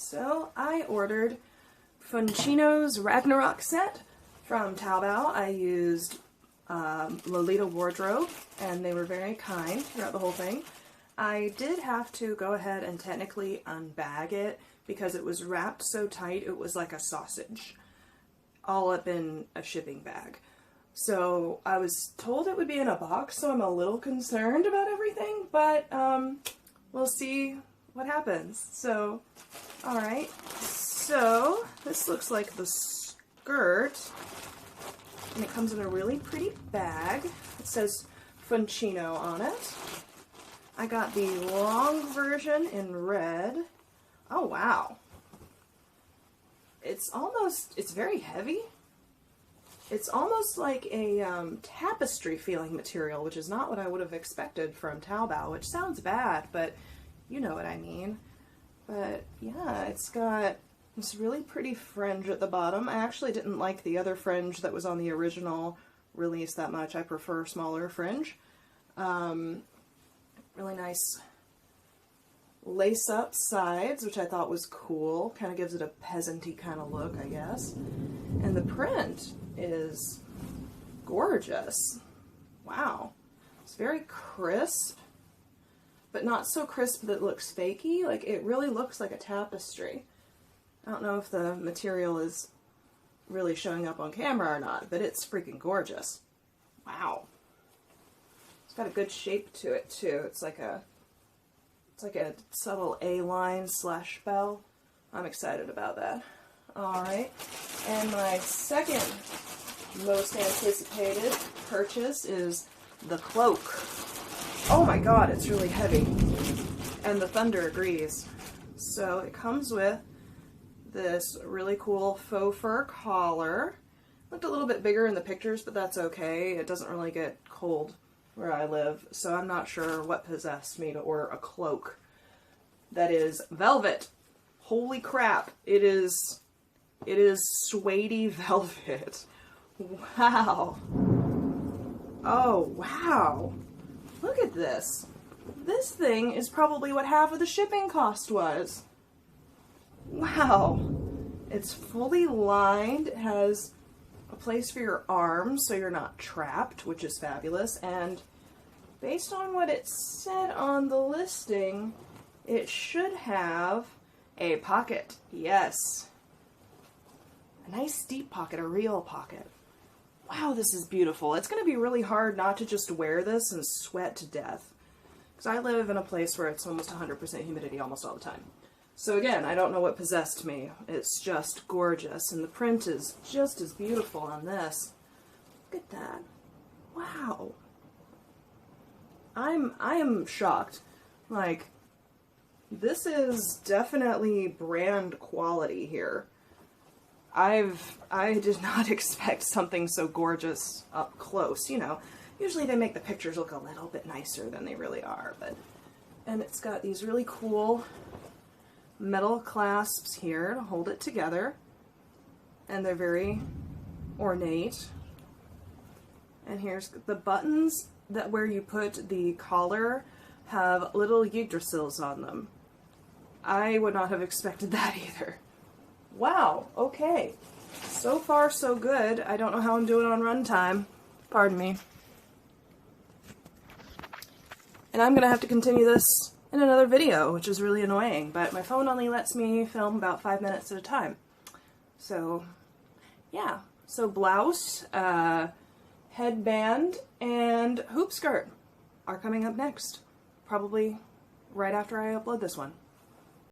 So I ordered FuncCino's Ragnarok set from Taobao. I used Lolita wardrobe, and they were very kind throughout the whole thing. I did have to go ahead and technically unbag it because it was wrapped so tight it was like a sausage all up in a shipping bag. So I was told it would be in a box, so I'm a little concerned about everything, but we'll see what happens. So, alright, so this looks like the skirt, and it comes in a really pretty bag. It says FuncCino on it. I got the long version in red. Oh wow. It's very heavy. It's almost like a tapestry feeling material, which is not what I would have expected from Taobao, which sounds bad, but you know what I mean. But yeah, it's got this really pretty fringe at the bottom. I actually didn't like the other fringe that was on the original release that much. I prefer smaller fringe. Really nice lace-up sides, which I thought was cool. Kind of gives it a peasant-y kind of look, I guess. And the print is gorgeous. Wow. It's very crisp, but not so crisp that it looks fakey. Like, it really looks like a tapestry. I don't know if the material is really showing up on camera or not, but it's freaking gorgeous. Wow. It's got a good shape to it too. It's like a subtle A-line slash bell. I'm excited about that. Alright, and my second most anticipated purchase is the cloak. Oh my god, it's really heavy. And the thunder agrees. So it comes with this really cool faux fur collar. Looked a little bit bigger in the pictures, but that's okay. It doesn't really get cold where I live, so I'm not sure what possessed me to order a cloak that is velvet. Holy crap, it is suede-y velvet. Wow. Oh, wow. Look at this. This thing is probably what half of the shipping cost was. Wow. It's fully lined. It has a place for your arms so you're not trapped, which is fabulous. And based on what it said on the listing, it should have a pocket. Yes. A nice deep pocket, a real pocket. Wow, this is beautiful. It's going to be really hard not to just wear this and sweat to death. Because I live in a place where it's almost 100% humidity almost all the time. So again, I don't know what possessed me. It's just gorgeous. And the print is just as beautiful on this. Look at that. Wow. I am shocked. Like, this is definitely brand quality here. I did not expect something so gorgeous up close, you know. Usually they make the pictures look a little bit nicer than they really are, and it's got these really cool metal clasps here to hold it together, and they're very ornate. And here's the buttons that where you put the collar have little Yggdrasils on them. I would not have expected that either. Wow, okay. So far, so good. I don't know how I'm doing on runtime. Pardon me. And I'm going to have to continue this in another video, which is really annoying, but my phone only lets me film about 5 minutes at a time. So, yeah. So blouse, headband, and hoop skirt are coming up next. Probably right after I upload this one.